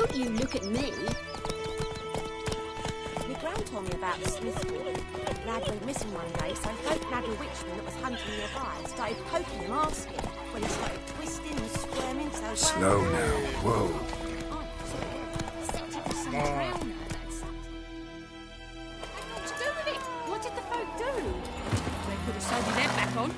Don't you look at me. My gran told me about the Smiths boy. Lad went missing one day, so folk nabbed a witchman that was hunting nearby and started poking him, asking. When he started twisting and squirming, so... Slow now. Whoa. What to do with it? What did the folk do? They could have sewed his head back on.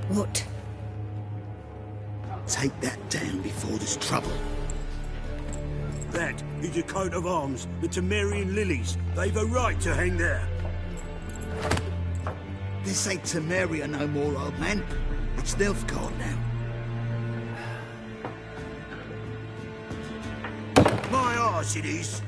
What? Take that down before there's trouble. That is a coat of arms, the Temerian lilies. They've a right to hang there. This ain't Temeria no more, old man. It's Nilfgaard now. My arse it is.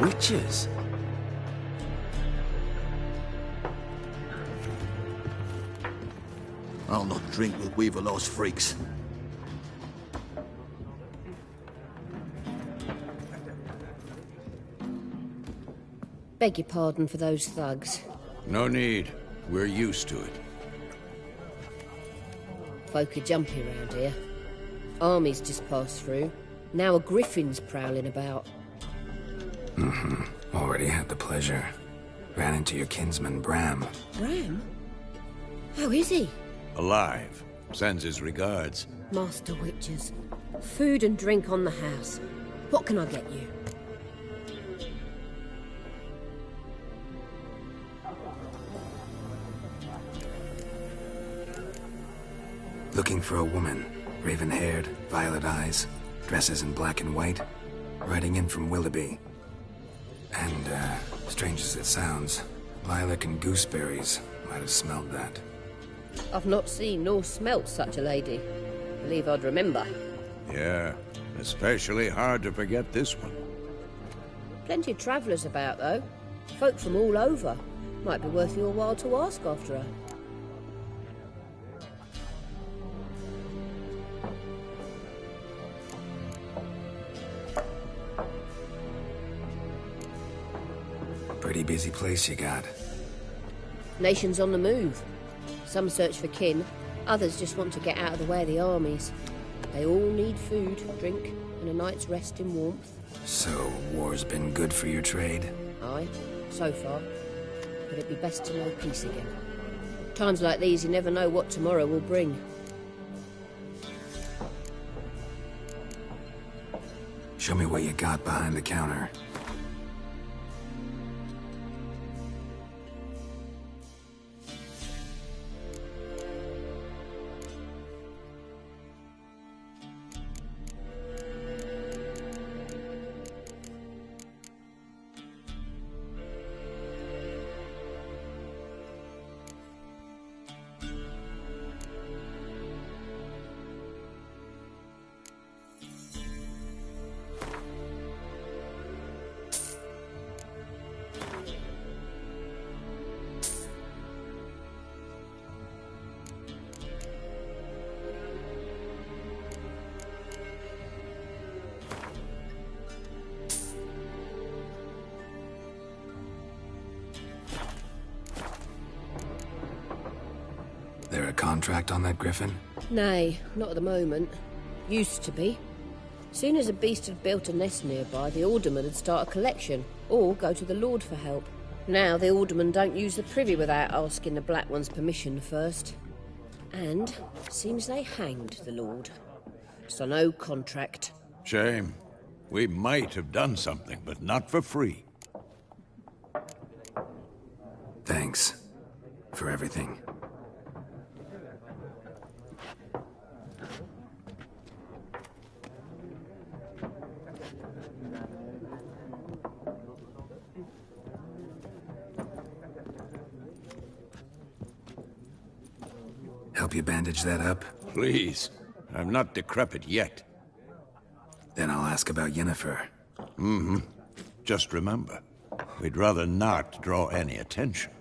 Witches? I'll not drink with Weaverlaw's freaks. Beg your pardon for those thugs. No need. We're used to it. Folk are jumpy around here. Armies just passed through. Now a griffin's prowling about. Already had the pleasure. Ran into your kinsman, Bram. Bram? How is he? Alive. Sends his regards. Master Witches. Food and drink on the house. What can I get you? Looking for a woman. Raven-haired, violet eyes, dresses in black and white. Riding in from Willoughby. And, strange as it sounds, lilac and gooseberries might have smelled that. I've not seen nor smelt such a lady. Believe I'd remember. Yeah, especially hard to forget this one. Plenty of travellers about, though. Folk from all over. Might be worth your while to ask after her. Pretty busy place you got. Nations on the move. Some search for kin, others just want to get out of the way of the armies. They all need food, drink, and a night's rest in warmth. So, war's been good for your trade? Aye, so far. But it'd be best to know peace again. Times like these, you never know what tomorrow will bring. Show me what you got behind the counter. There a contract on that griffin? Nay, not at the moment. Used to be. Soon as a beast had built a nest nearby, the alderman would start a collection, or go to the Lord for help. Now the aldermen don't use the privy without asking the Black One's permission first. And seems they hanged the Lord. So no contract. Shame. We might have done something, but not for free. Thanks. For everything. help you bandage that up? Please. I'm not decrepit yet. Then I'll ask about Yennefer. Just remember, we'd rather not draw any attention.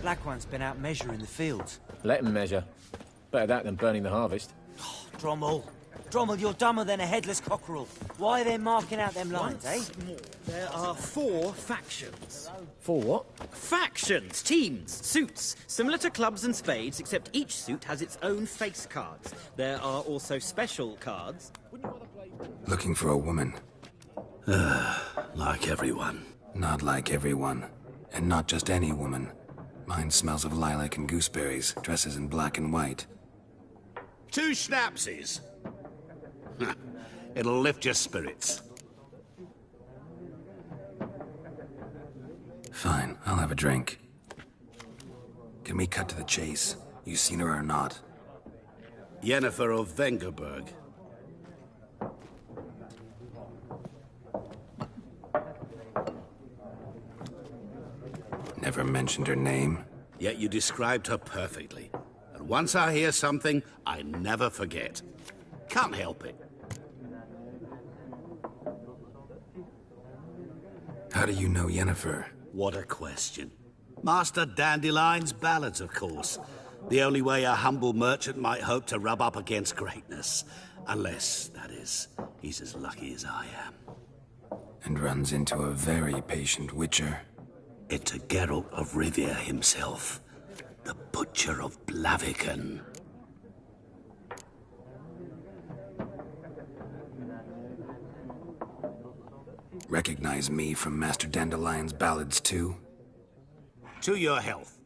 Black One's been out measuring the fields. Let him measure. Better that than burning the harvest. Drommel. Drommel, you're dumber than a headless cockerel. Why are they marking out them lines, eh? More. There are 4 factions. 4 what? Factions, teams, suits. Similar to clubs and spades, except each suit has its own face cards. There are also special cards. Looking for a woman. Like everyone. Not like everyone. And not just any woman. Mine smells of lilac and gooseberries, dresses in black and white. 2 schnapsies. It'll lift your spirits. Fine, I'll have a drink. Can we cut to the chase? You seen her or not? Yennefer of Vengerberg. Never mentioned her name. Yet you described her perfectly. And once I hear something, I never forget. Can't help it. How do you know Yennefer? What a question. Master Dandelion's ballads, of course. The only way a humble merchant might hope to rub up against greatness. Unless, that is, he's as lucky as I am. And runs into a very patient witcher. Into Geralt of Rivia himself. The Butcher of Blaviken. Recognize me from Master Dandelion's ballads, too? To your health.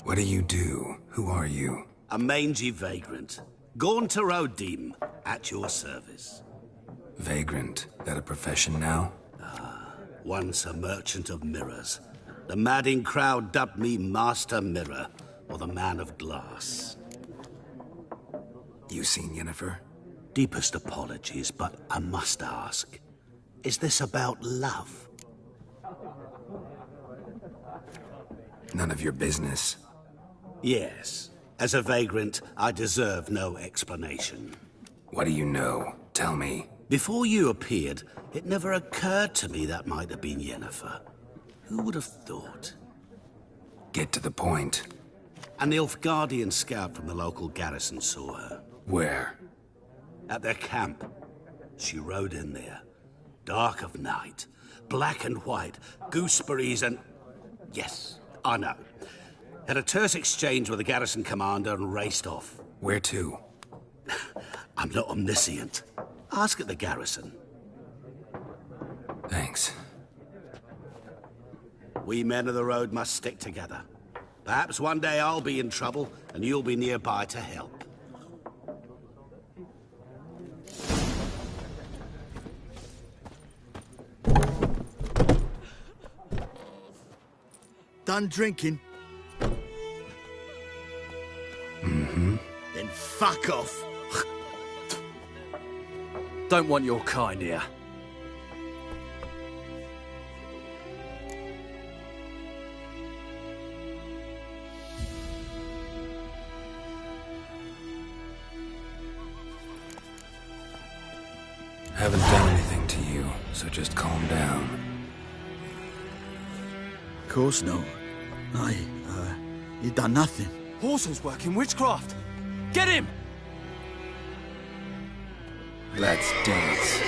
What do you do? Who are you? A mangy vagrant. Gaunter O'Dim, at your service. Vagrant. That a profession now? Once a merchant of mirrors. The madding crowd dubbed me Master Mirror, or the Man of Glass. You seen Yennefer? Deepest apologies, but I must ask. Is this about love? None of your business. Yes. As a vagrant, I deserve no explanation. What do you know? Tell me. Before you appeared, it never occurred to me that might have been Yennefer. Who would have thought? Get to the point. A Nilfgaardian scout from the local garrison saw her. Where? At their camp. She rode in there. Dark of night. Black and white. Gooseberries and... Yes, I know. Had a terse exchange with the garrison commander and raced off. Where to? I'm not omniscient. Ask at the garrison. Thanks. We men of the road must stick together. Perhaps one day I'll be in trouble and you'll be nearby to help. Done drinking? Then fuck off. Don't want your kind here. Haven't done anything to you, so just calm down. Of course not. You done nothing. Horsel's working witchcraft. Get him! Let's dance.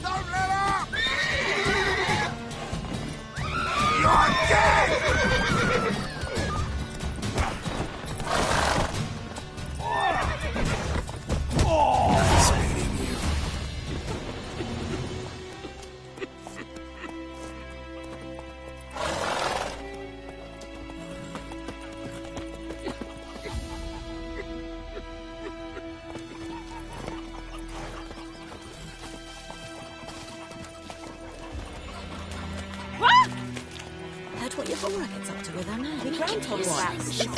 Don't let up! You're dead! Nice meeting you. Heard what your Laura gets up to with her now. My gran told me about this boy.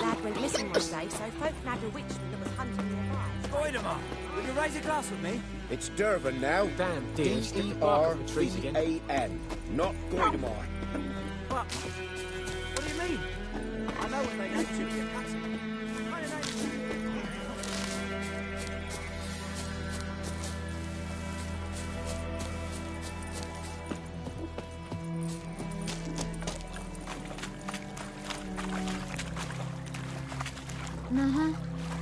Lad went missing one day, so folk nabbed a witchman that was hunting nearby. Goidemar, will you raise a glass with me? It's Durban now. Damn dear, stick the bark up the trees again. D-E-R-V-A-N, not Goidemar. What? What do you mean? I know what they named you if you're cutting. What do they name you? Uh-huh.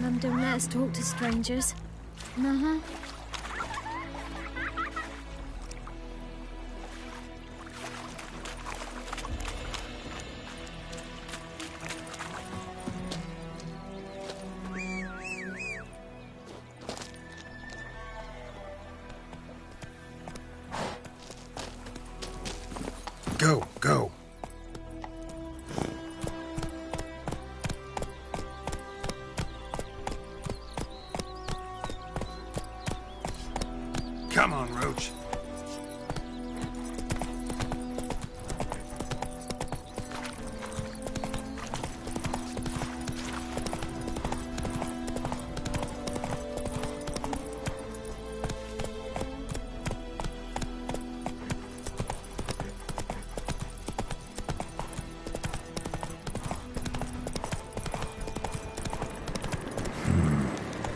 Mum don't let us talk to strangers. Uh-huh. Go, go. Come on, Roach.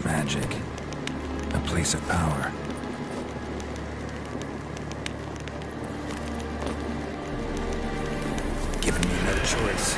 Magic. A place of power. Giving me no choice.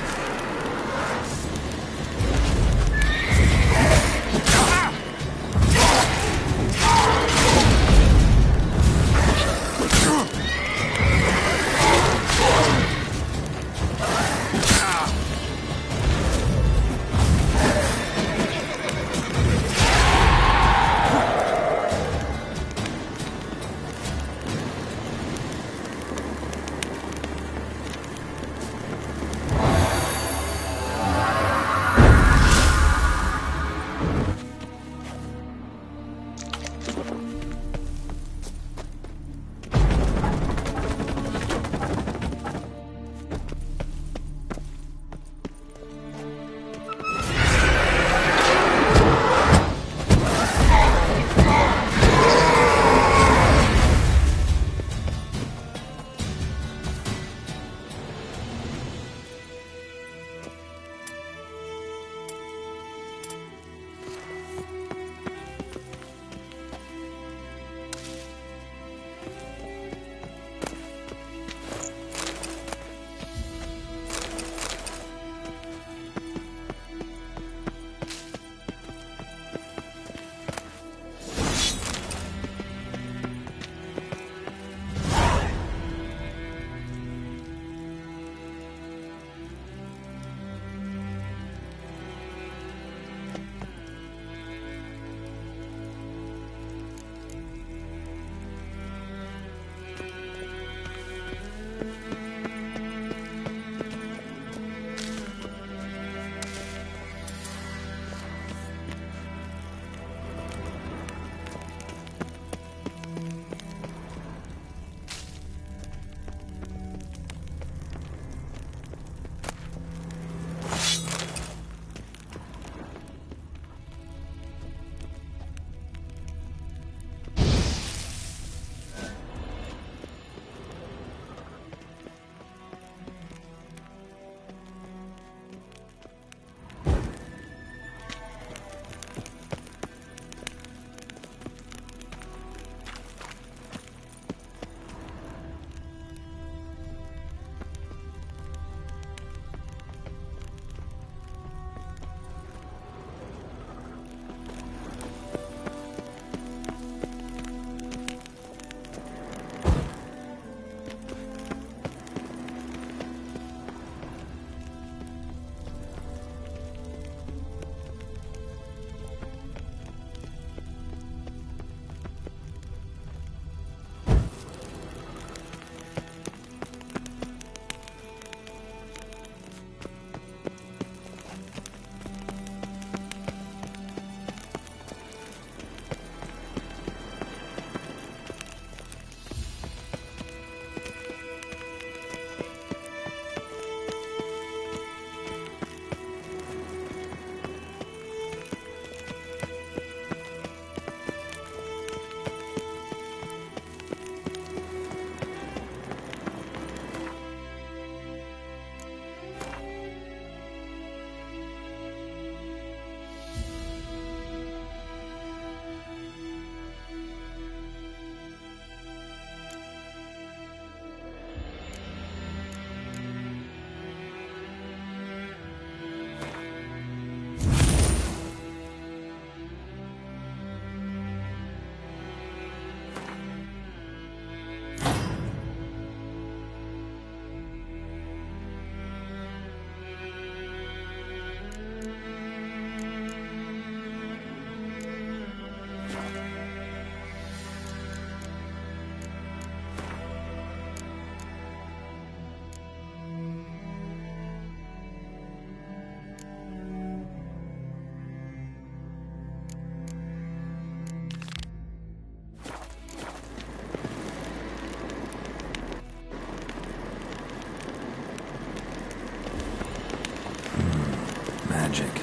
Magic.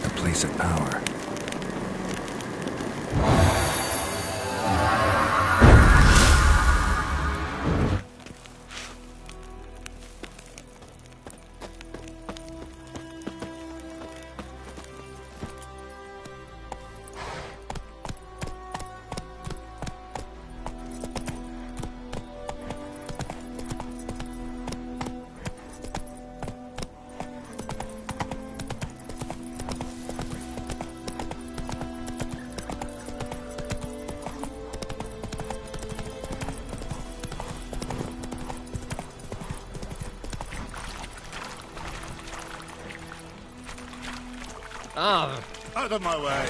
A place of power. Out of my way.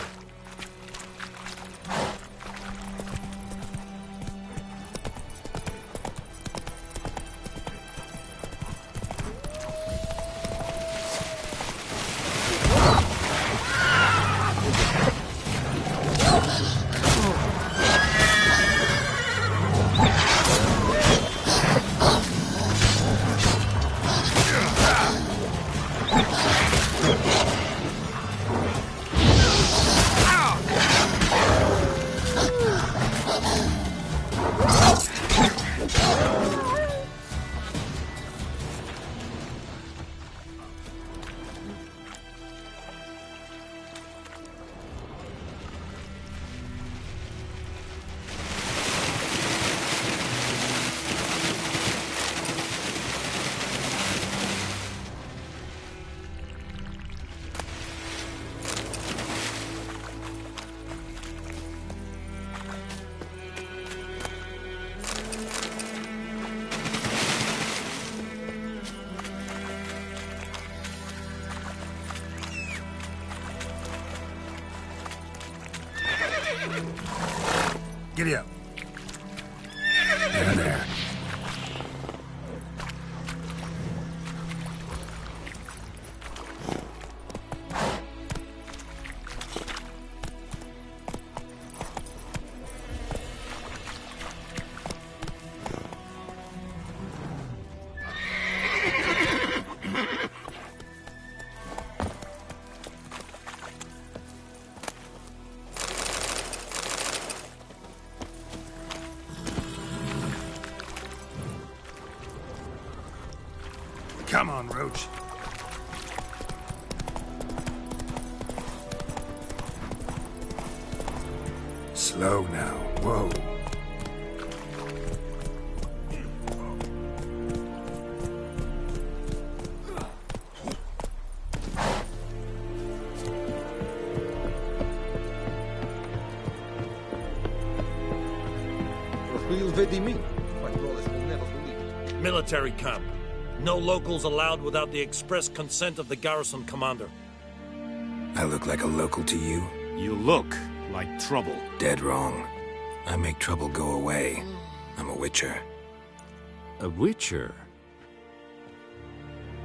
Giddy up. There, there. Come on, Roach. Slow now. Whoa. Military camp. No locals allowed without the express consent of the garrison commander. I look like a local to you? You look like trouble. Dead wrong. I make trouble go away. I'm a witcher. A witcher?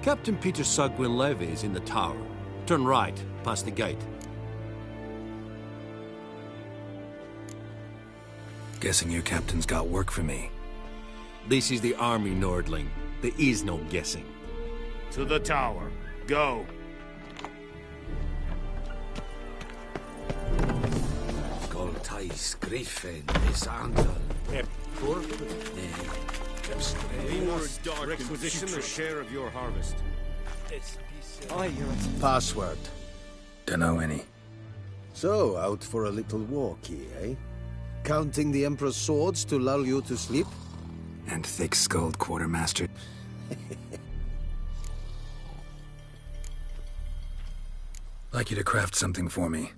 Captain Peter Sugwin Levy is in the tower. Turn right, past the gate. Guessing your captain's got work for me. This is the army, Nordling. There is no guessing. To the tower. Go. Goltais Griffin is Angle. Requisition a share of your harvest. Password. Dunno any. So, out for a little walkie, eh? Counting the Emperor's swords to lull you to sleep? And thick-skulled quartermaster. Like you to craft something for me.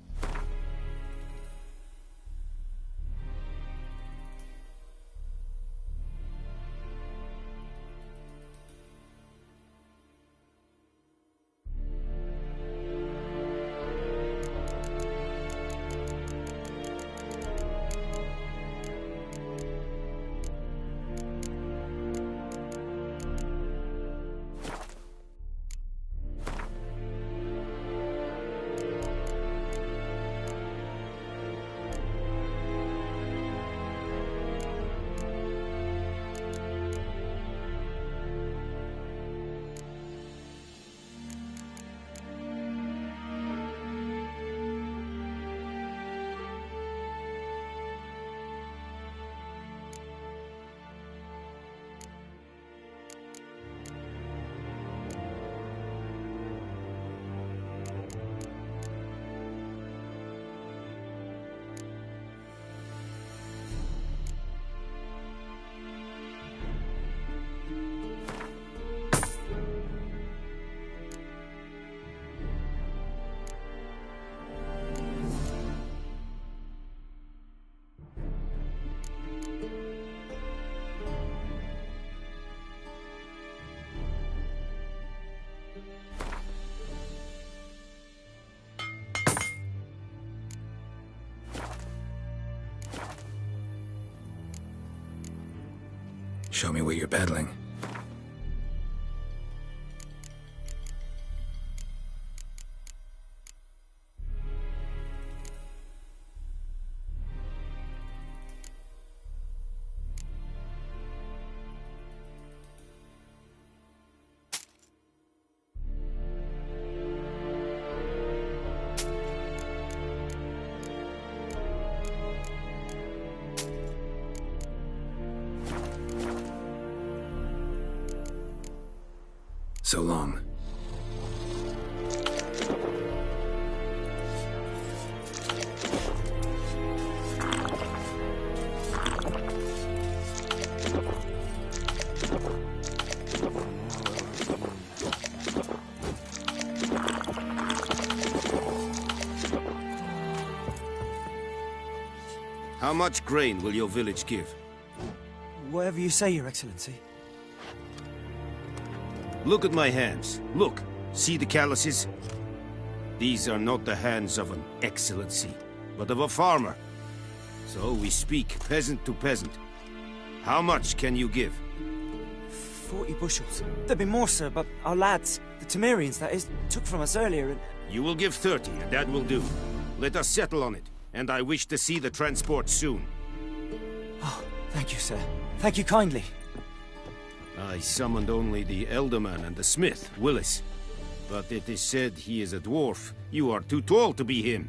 Show me what you're peddling. So long. How much grain will your village give? Whatever you say, Your Excellency. Look at my hands. Look. See the calluses? These are not the hands of an excellency, but of a farmer. So we speak peasant to peasant. How much can you give? 40 bushels. There'd be more, sir, but our lads, the Temerians, that is, took from us earlier and... You will give 30, and that will do. Let us settle on it, and I wish to see the transport soon. Oh, thank you, sir. Thank you kindly. I summoned only the Elderman and the smith, Willis. But it is said he is a dwarf. You are too tall to be him.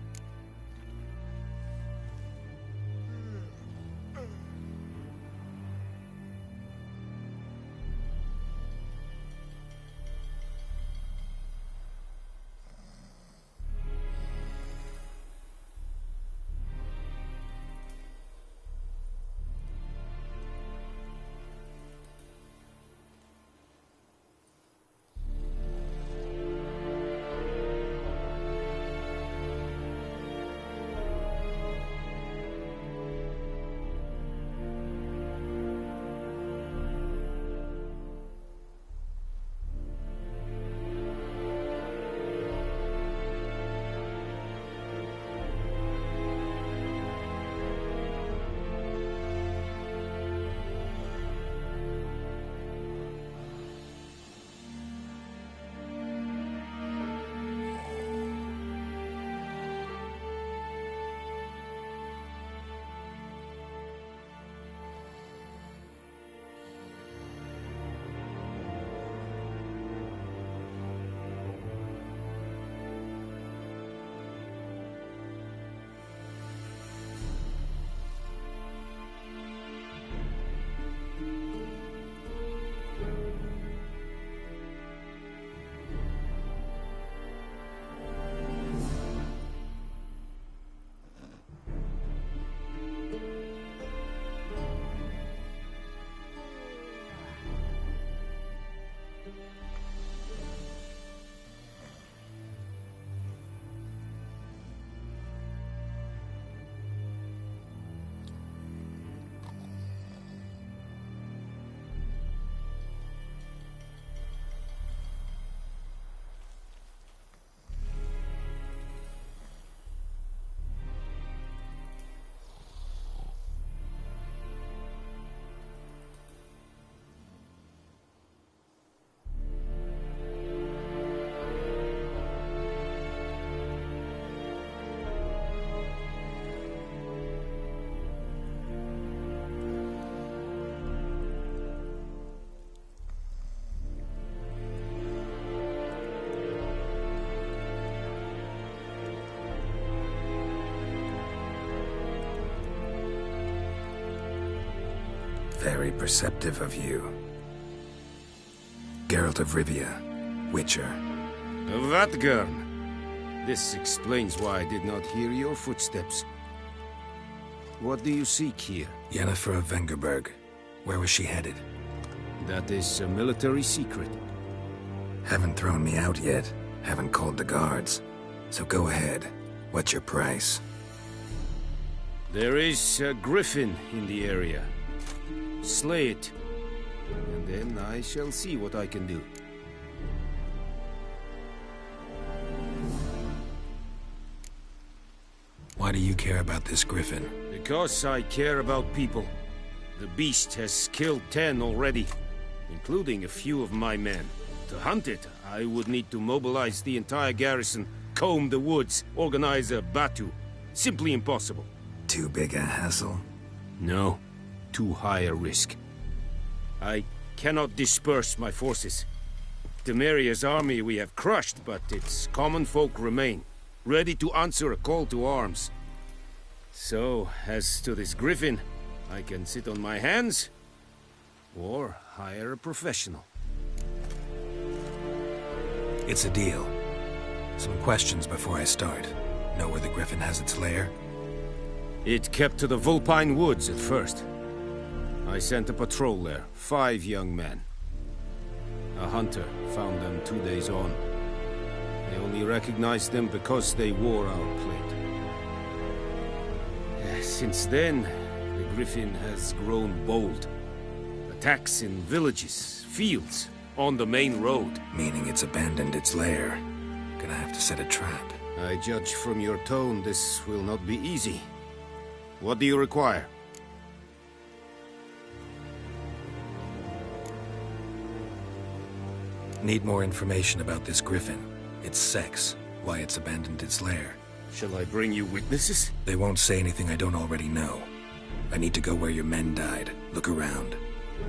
Very perceptive of you. Geralt of Rivia, Witcher. Vatt'ghern! This explains why I did not hear your footsteps. What do you seek here? Yennefer of Vengerberg. Where was she headed? That is a military secret. Haven't thrown me out yet. Haven't called the guards. So go ahead. What's your price? There is a griffin in the area. Slay it, and then I shall see what I can do. Why do you care about this griffin? Because I care about people. The beast has killed 10 already, including a few of my men. To hunt it, I would need to mobilize the entire garrison, comb the woods, organize a batu. Simply impossible. Too big a hassle? No, too high a risk. I cannot disperse my forces. Temeria's army we have crushed, but its common folk remain, ready to answer a call to arms. So, as to this griffin, I can sit on my hands, or hire a professional. It's a deal. Some questions before I start. Know where the griffin has its lair? It kept to the Vulpine Woods at first. I sent a patrol there, 5 young men. A hunter found them 2 days on. They only recognized them because they wore our plate. Since then, the griffin has grown bold. Attacks in villages, fields, on the main road. Meaning it's abandoned its lair. Gonna have to set a trap. I judge from your tone this will not be easy. What do you require? Need more information about this griffin. Its sex, why it's abandoned its lair. Shall I bring you witnesses? They won't say anything I don't already know. I need to go where your men died. Look around.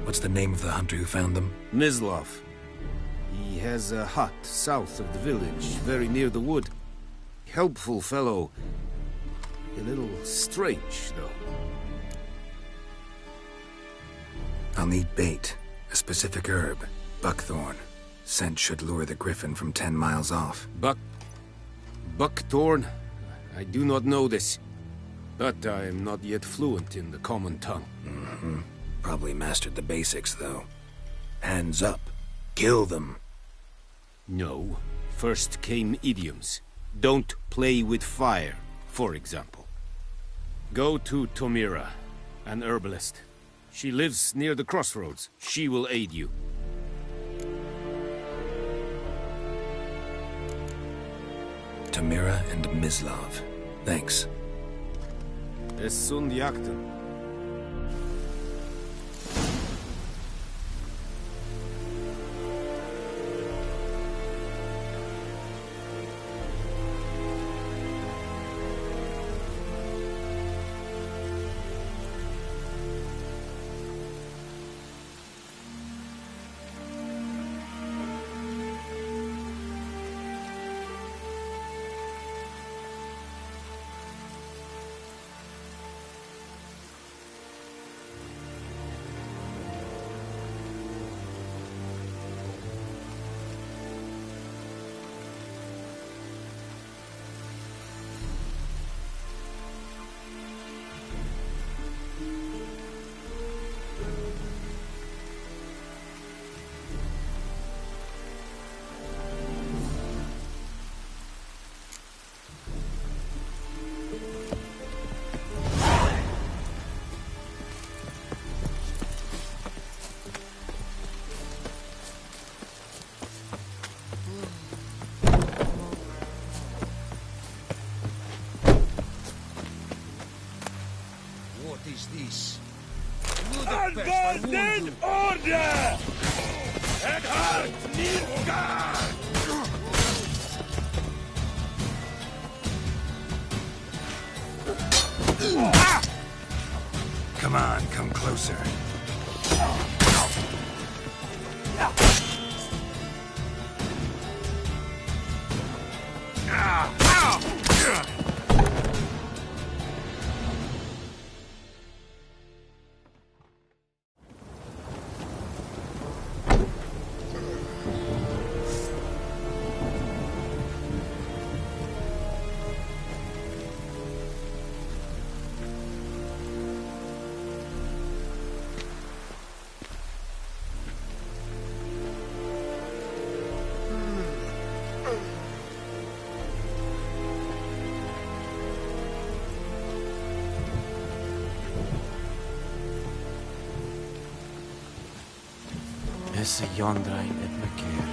What's the name of the hunter who found them? Mislav. He has a hut south of the village, very near the wood. Helpful fellow. A little strange, though. I'll need bait. A specific herb. Buckthorn. Scent should lure the griffin from 10 miles off. Buckthorn? I do not know this. But I am not yet fluent in the common tongue. Mm-hmm. Probably mastered the basics, though. Hands up. Kill them. No. First came idioms. Don't play with fire, for example. Go to Tomira, an herbalist. She lives near the crossroads. She will aid you. Tomira and Mislav. Thanks. Es sunt jakten. This. Unbounded order! Eghard Nilfgaard! Come on, come closer. Esse Jondrain et me keer.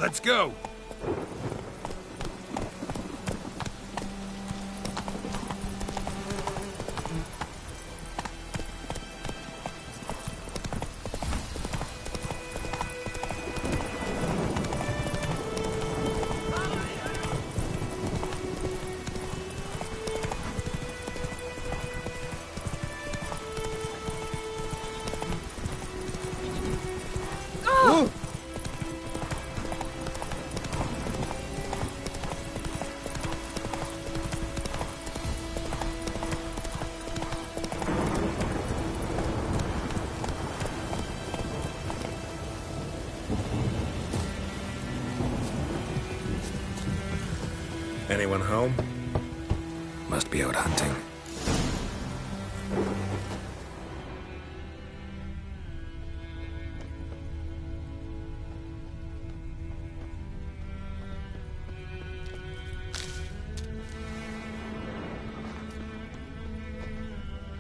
Let's go. Anyone home? Must be out hunting.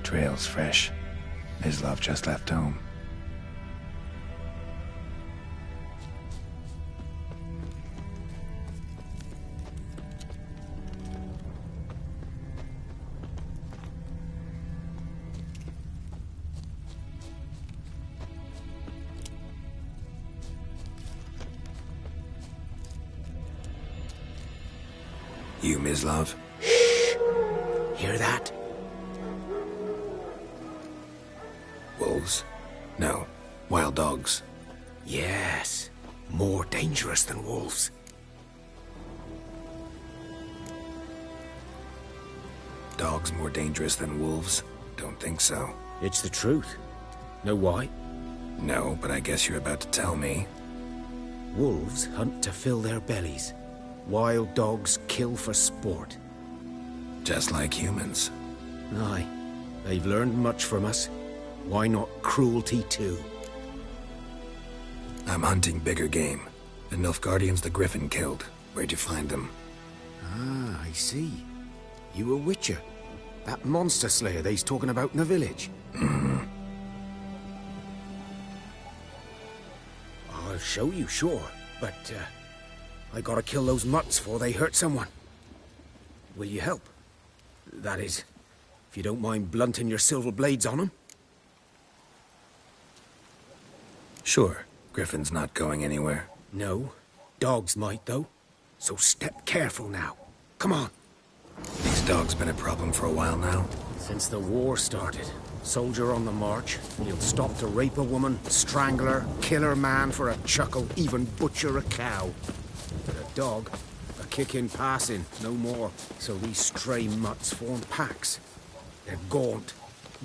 Trail's fresh. Mislav just left home. You, Mislav? Hear that? Wolves? No. Wild dogs. Yes. More dangerous than wolves. Dogs more dangerous than wolves? Don't think so. It's the truth. Know why? No, but I guess you're about to tell me. Wolves hunt to fill their bellies. Wild dogs kill for sport. Just like humans. Aye. They've learned much from us. Why not cruelty too? I'm hunting bigger game. The Nilfgaardians the Griffin killed. Where'd you find them? Ah, I see. You a witcher. That monster slayer they's talking about in the village. Mm-hmm. I'll show you, sure. But, I gotta kill those mutts before they hurt someone. Will you help? That is, if you don't mind blunting your silver blades on them. Sure. Griffin's not going anywhere. No. Dogs might, though. So step careful now. Come on. These dogs been a problem for a while now? Since the war started. Soldier on the march. He'll stop to rape a woman, strangle her, kill her man for a chuckle, even butcher a cow. But a dog, a kick in passing, no more. So these stray mutts form packs. They're gaunt,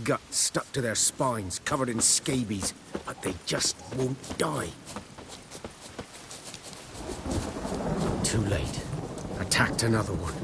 guts stuck to their spines, covered in scabies, but they just won't die. Too late. Attacked another one.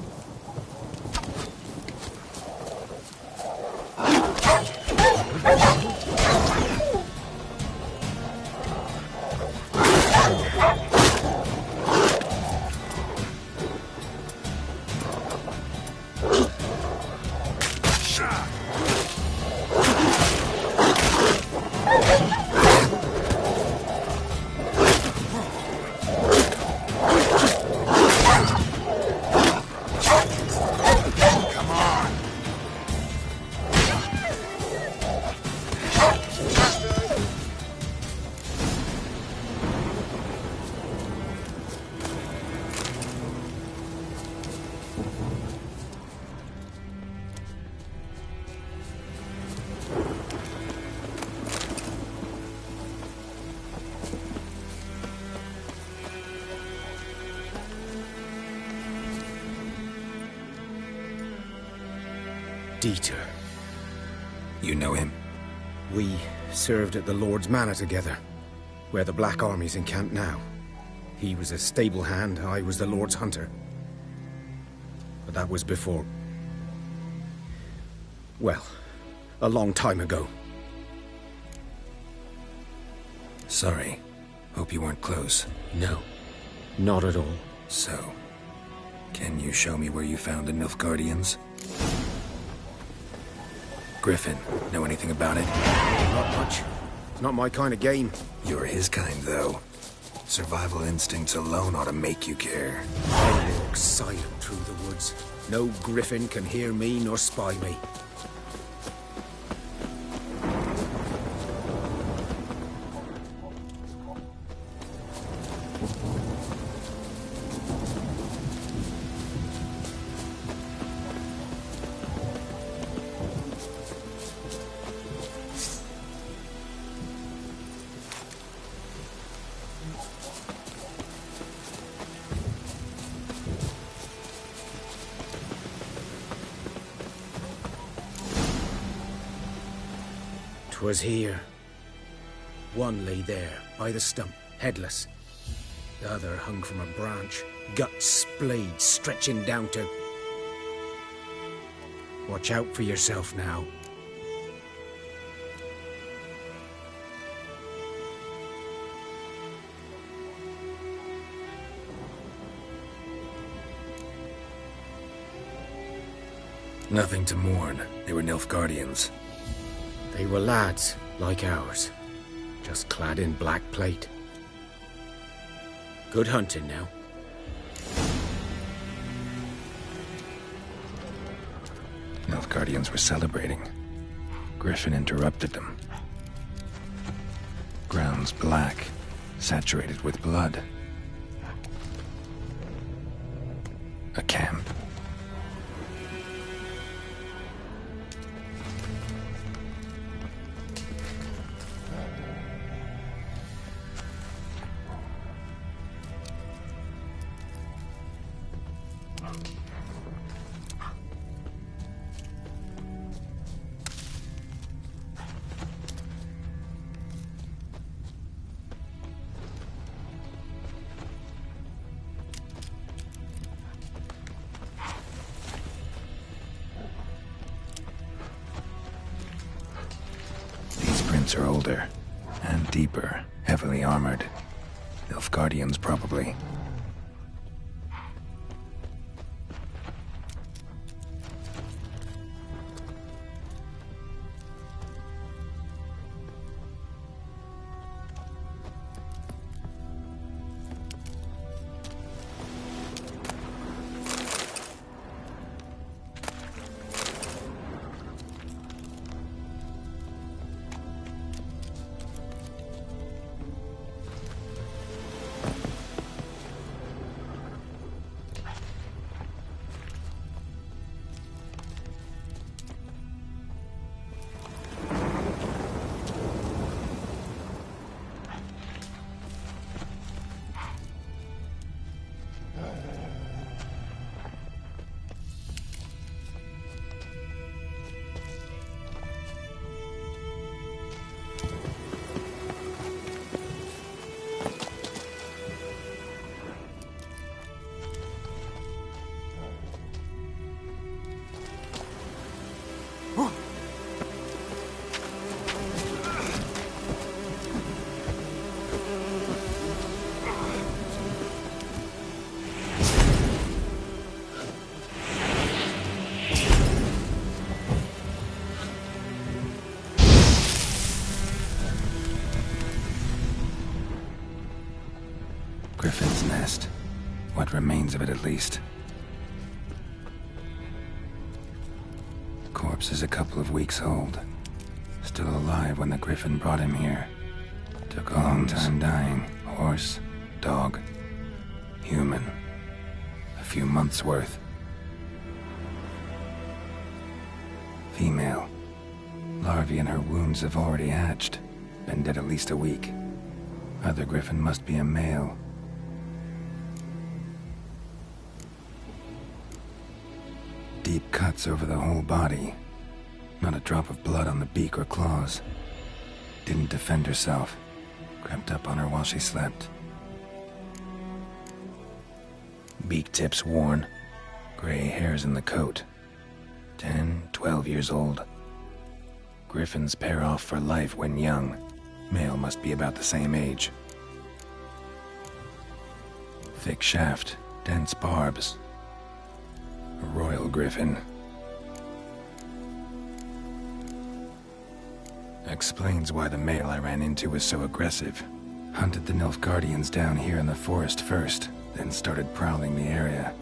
Dieter. You know him? We served at the Lord's Manor together, where the Black Army's encamped now. He was a stable hand, I was the Lord's hunter. But that was before... well, a long time ago. Sorry. Hope you weren't close. No, not at all. So, can you show me where you found the Nilfgaardians? Griffin, know anything about it? Not much. It's not my kind of game. You're his kind, though. Survival instincts alone ought to make you care. I walk silent through the woods. No griffin can hear me nor spy me. Was here. One lay there, by the stump, headless. The other hung from a branch, guts splayed, stretching down to... Watch out for yourself now. Nothing to mourn. They were Nilfgaardians. They were lads, like ours, just clad in black plate. Good hunting now. Nilfgaardians were celebrating. Griffin interrupted them. Grounds black, saturated with blood. A camp. Are older and deeper, heavily armored. Nilfgaardians, probably. Griffin's nest. What remains of it, at least. Corpse is a couple of weeks old. Still alive when the Griffin brought him here. Took a long time dying. Horse, dog, human. A few months' worth. Female. Larvae in her wounds have already hatched. Been dead at least a week. Other Griffin must be a male. Deep cuts over the whole body. Not a drop of blood on the beak or claws. Didn't defend herself. Crept up on her while she slept. Beak tips worn. Gray hairs in the coat. 10, 12 years old. Griffins pair off for life when young. Male must be about the same age. Thick shaft, dense barbs. A royal griffin. Explains why the male I ran into was so aggressive. Hunted the Nilfgaardians down here in the forest first, then started prowling the area.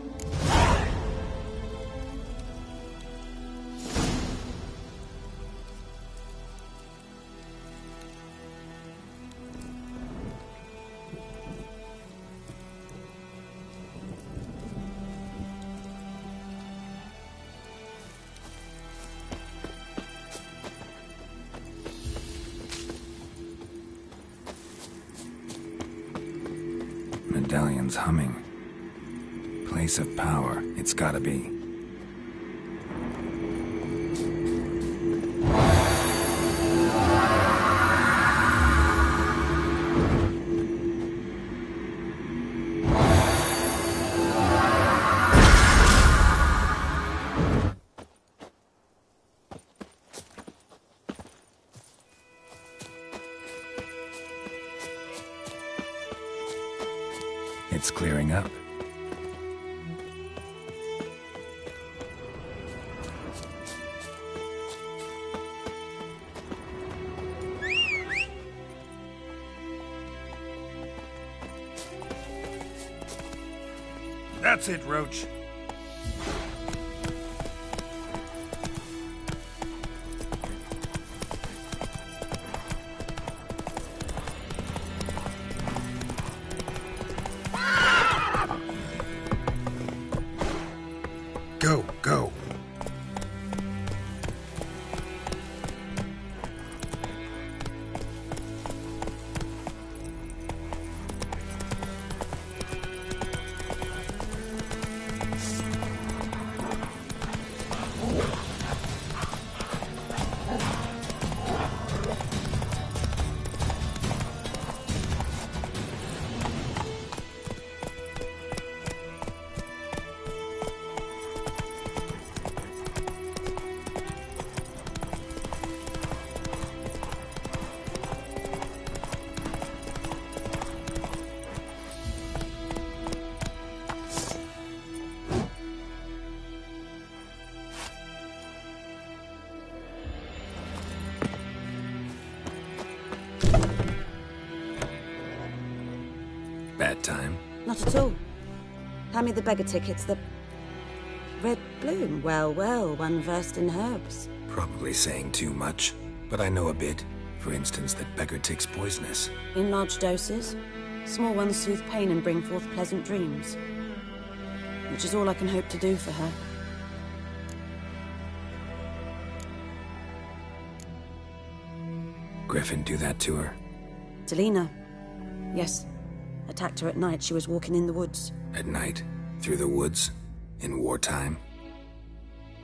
Medallion's humming. Place of power, it's gotta be. It's clearing up. That's it, Roach. Go, go. Bad time? Not at all. Hand me the beggar tickets, the... Red bloom. Well, well, one versed in herbs. Probably saying too much, but I know a bit. For instance, that beggar tick's poisonous. In large doses. Small ones soothe pain and bring forth pleasant dreams. Which is all I can hope to do for her. Griffin do that to her? Delina. Yes. Attacked her at night. She was walking in the woods. At night? Through the woods? In wartime?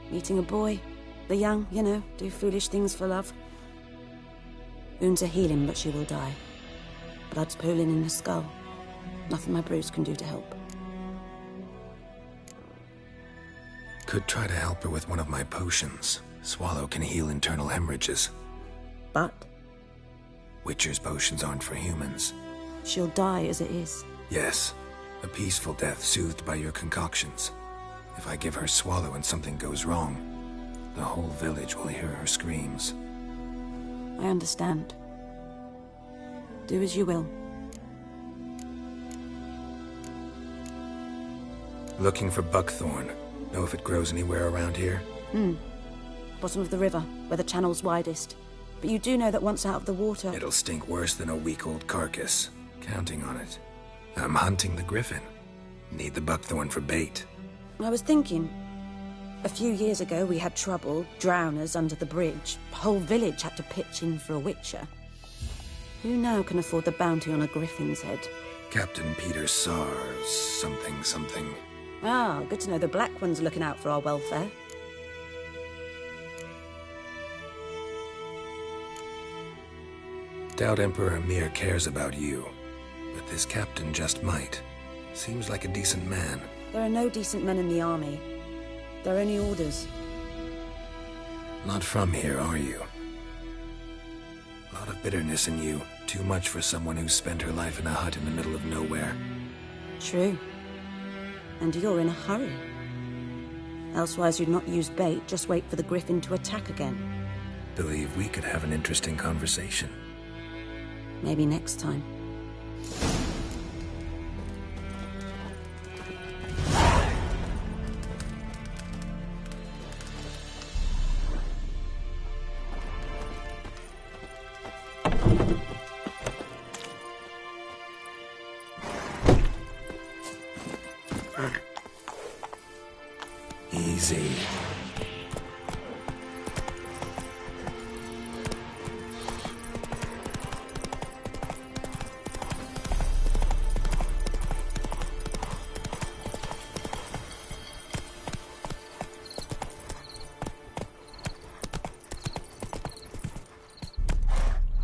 Meeting a boy. The young, you know, do foolish things for love. Wounds are healing, but she will die. Blood's pooling in the skull. Nothing my bruise can do to help. Could try to help her with one of my potions. Swallow can heal internal hemorrhages. But? Witcher's potions aren't for humans. She'll die as it is. Yes. A peaceful death soothed by your concoctions. If I give her Swallow and something goes wrong, the whole village will hear her screams. I understand. Do as you will. Looking for buckthorn. Know if it grows anywhere around here? Bottom of the river, where the channel's widest. But you do know that once out of the water... It'll stink worse than a week-old carcass. Counting on it. I'm hunting the griffin. Need the buckthorn for bait. I was thinking... A few years ago we had trouble, drowners under the bridge. The whole village had to pitch in for a witcher. Who now can afford the bounty on a griffin's head? Captain Peter Sars, something. Ah, good to know the Black One's looking out for our welfare. Doubt Emperor Emhyr cares about you, but this captain just might. Seems like a decent man. There are no decent men in the army. They're only orders. Not from here, are you? A lot of bitterness in you. Too much for someone who's spent her life in a hut in the middle of nowhere. True. And you're in a hurry. Elsewise you'd not use bait, just wait for the griffin to attack again. Believe we could have an interesting conversation. Maybe next time. Easy.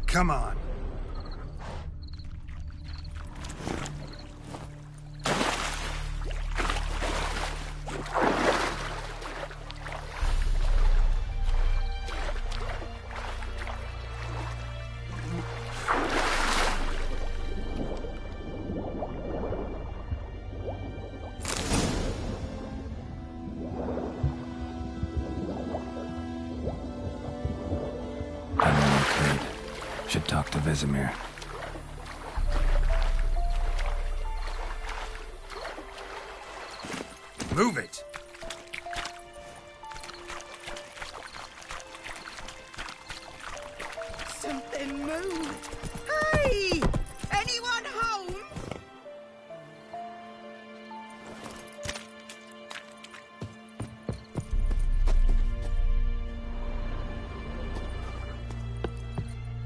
Come on. Should talk to Vesemir. Move it! Something moved. Hey! Anyone home?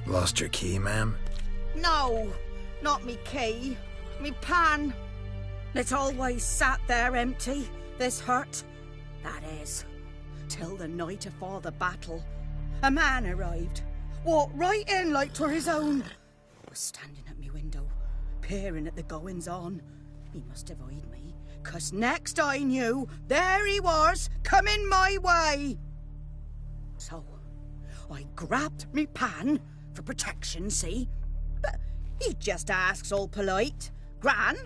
Lost your key, ma'am? No, not me key. Me pan. It's always sat there empty, this hut. That is, till the night afore the battle. A man arrived, walked right in like 'twere his own. Was standing at me window, peering at the goings-on. He must have eyed me, 'cause next I knew, there he was, coming my way. So, I grabbed me pan, for protection, see? But he just asks all polite, Gran,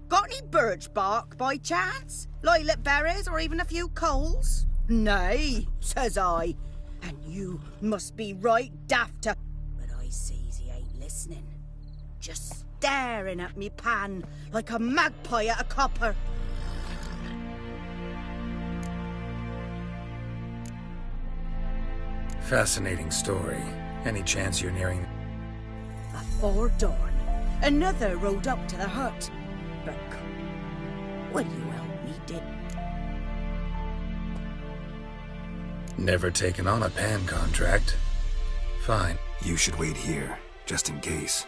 got any birch bark by chance? Lilac berries or even a few coals? Nay, says I, and you must be right daft to... But I sees he ain't listening, just staring at me pan like a magpie at a copper. Fascinating story. Any chance you're nearing... Afore dawn, another rode up to the hut. But will you help me, Dick? Never taken on a pan contract. Fine. You should wait here, just in case.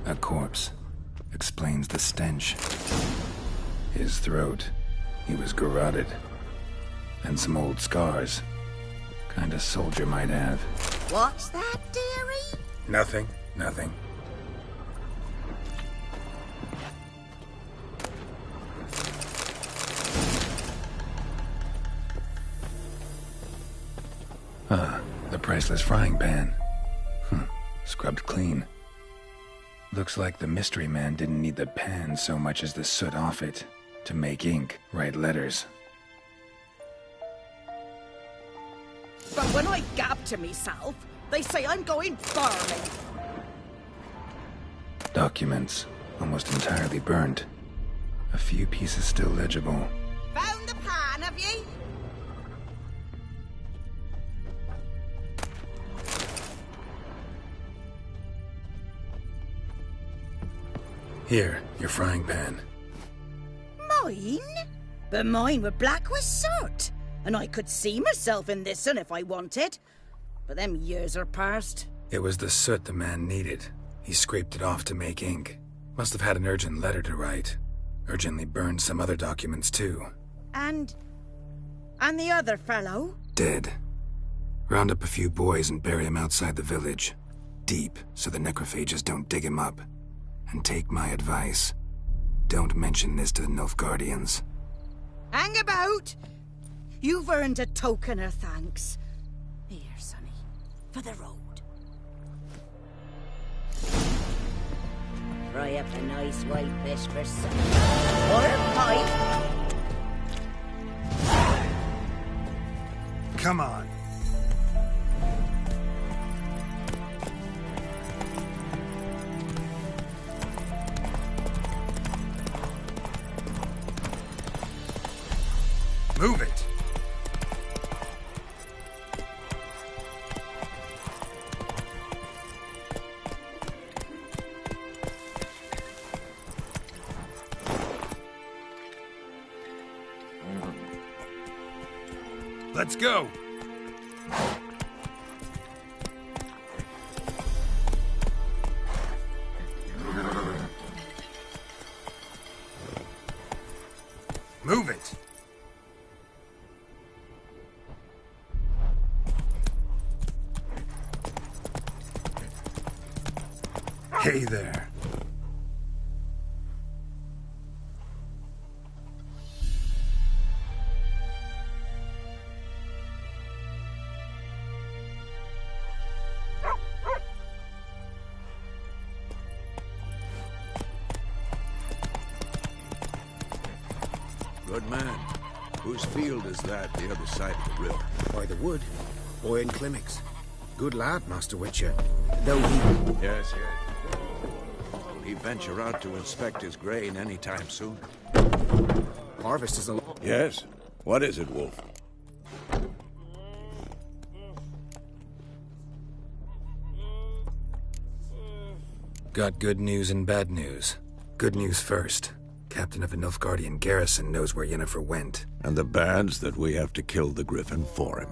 A corpse. Explains the stench. His throat. He was garroted. And some old scars. Kind of soldier might have. What's that, dearie? Nothing. Nothing. Ah, the priceless frying pan. Scrubbed clean. Looks like the mystery man didn't need the pan so much as the soot off it to make ink, write letters. But when I gab to myself, they say I'm going farming. Documents, almost entirely burnt. A few pieces still legible. Found the pan, have ye? Here, your frying pan. Mine? But mine were black with soot, and I could see myself in this one if I wanted. But them years are past. It was the soot the man needed. He scraped it off to make ink. Must have had an urgent letter to write. Urgently burned some other documents too. And the other fellow? Dead. Round up a few boys and bury him outside the village. Deep, so the necrophages don't dig him up. And take my advice. Don't mention this to the Nilfgaardians. Hang about! You've earned a token of thanks. Here, sonny, for the road. Fry up a nice white fish for supper. Or a pipe. Come on. Move it. Let's go. Move it. Hey there. Good man. Whose field is that, the other side of the river? By the wood. Owen Climmicks. Good lad, Master Witcher. Though he... Yes, yes. Will he venture out to inspect his grain anytime soon? Harvest is a... Yes. What is it, Wolf? Got good news and bad news. Good news first. Captain of a Nilfgaardian garrison knows where Yennefer went. And the bad's that we have to kill the Griffin for him.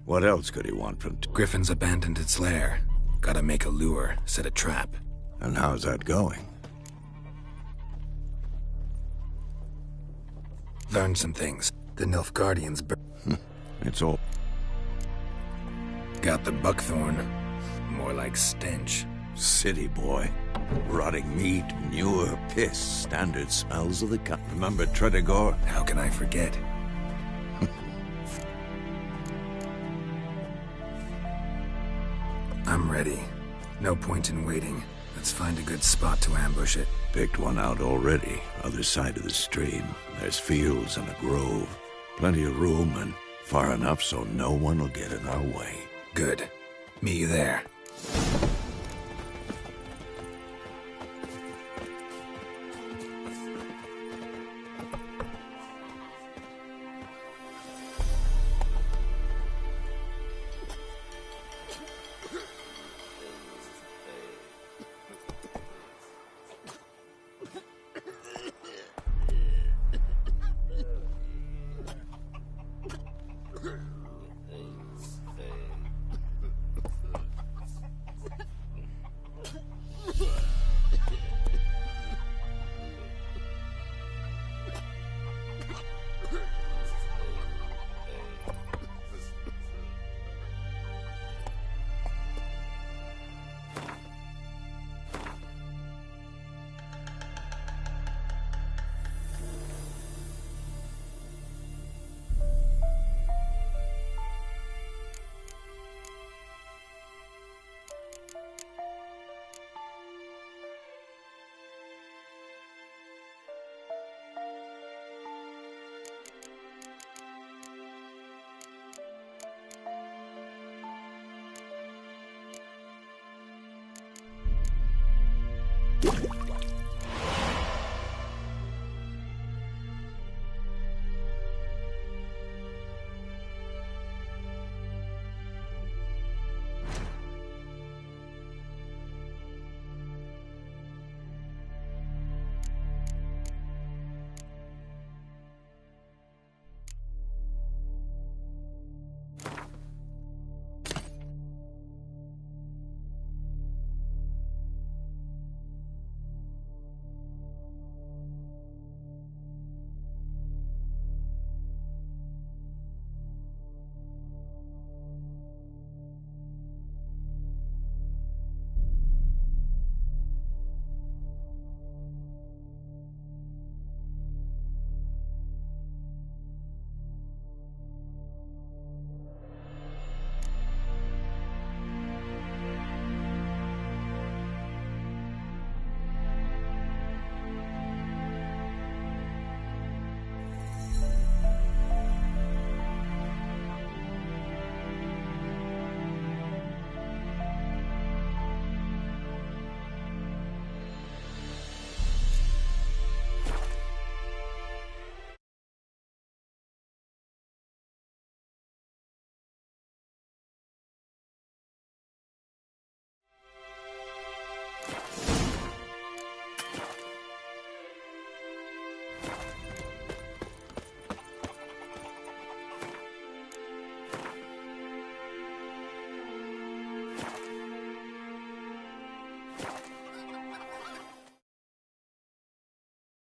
What else could he want from... Griffin's abandoned its lair. Gotta make a lure, set a trap. And how's that going? Learned some things. The Nilfgaardians... It's all... Got the buckthorn. More like stench. City boy. Rotting meat, manure, piss, standard smells of the cut. Remember Tredegor? How can I forget? I'm ready. No point in waiting. Let's find a good spot to ambush it. Picked one out already. Other side of the stream. There's fields and a grove. Plenty of room and far enough so no one will get in our way. Good. Meet you there.